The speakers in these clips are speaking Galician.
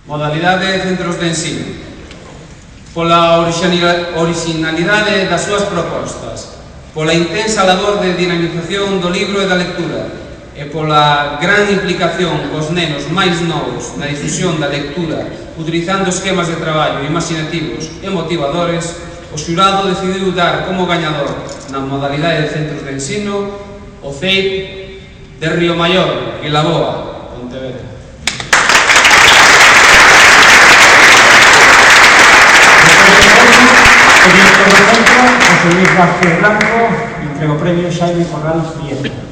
Modalidade de centros de ensino. Pola originalidade das súas propostas, pola intensa labor de dinamización do libro e da lectura e pola gran implicación cos nenos máis novos na difusión da lectura utilizando esquemas de traballo imaginativos e motivadores, o xurado decidiu dar como gañador na modalidade de centros de ensino o CEIP de Río Maior, Vilaboa, Pontevedra. O director do centro, José Luis Vázquez Blanco, entrega o premio Xaime Corrales Prieto.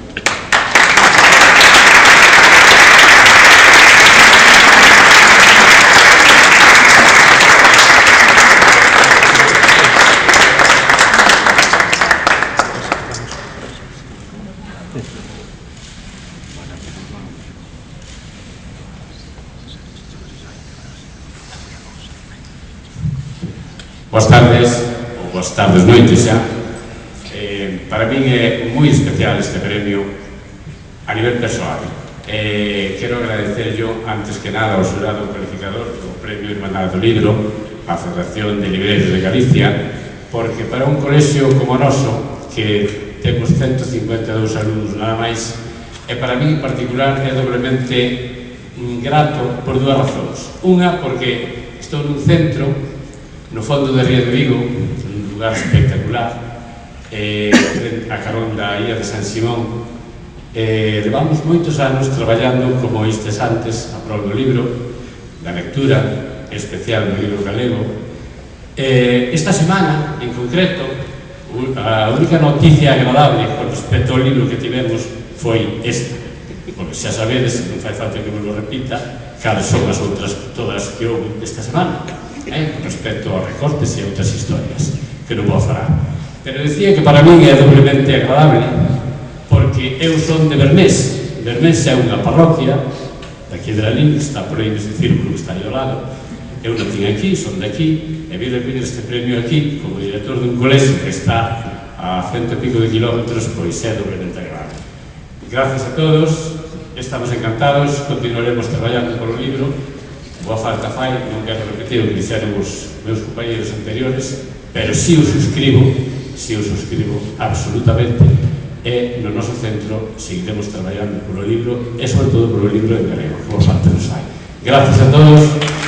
Boas tardes, ou boas tardes noites xa. Para min é moi especial este premio a nivel persoal. Quero agradecerlo antes que nada ao xurado calificador do Premio Irmandade do Libro, a Federación de Libreiros de Galicia, porque para un colexio como o noso, que temos 152 alumnos nada máis, e para mí en particular é doblemente grato por dúas razóns. Unha, porque estou nun centro no fondo de Ría de Vigo, un lugar espectacular, a carón da Ía de San Simón. Levamos moitos anos traballando, como oístes antes, a prol do libro, da lectura, especial do libro galego. Esta semana, en concreto, a única noticia agradable con respecto ao libro que tivemos foi esta, porque xa sabedes, non fai falta que vos lo repita, cales son as outras todas que houve esta semana, con respecto aos recortes e outras historias que non vou falar. Pero dicía que para min é doblemente agradable porque eu son de Bermés. Bermés é unha parroquia daqui de Lalín, que está por aí nese círculo que está aí ao lado. Eu non tiña aquí, son de aquí, e vi repetir este premio aquí como director dun colexio que está a 100 e pico de kilómetros, pois é doblemente agradable. Gracias a todos, estamos encantados, continuaremos traballando polo libro. Boa falta fai, non quero repetir o que dixeron os meus compañeros anteriores, pero si o suscribo absolutamente, e no noso centro seguiremos traballando polo libro e sobre todo polo libro en galego, que boa falta nos hai. Gracias a todos.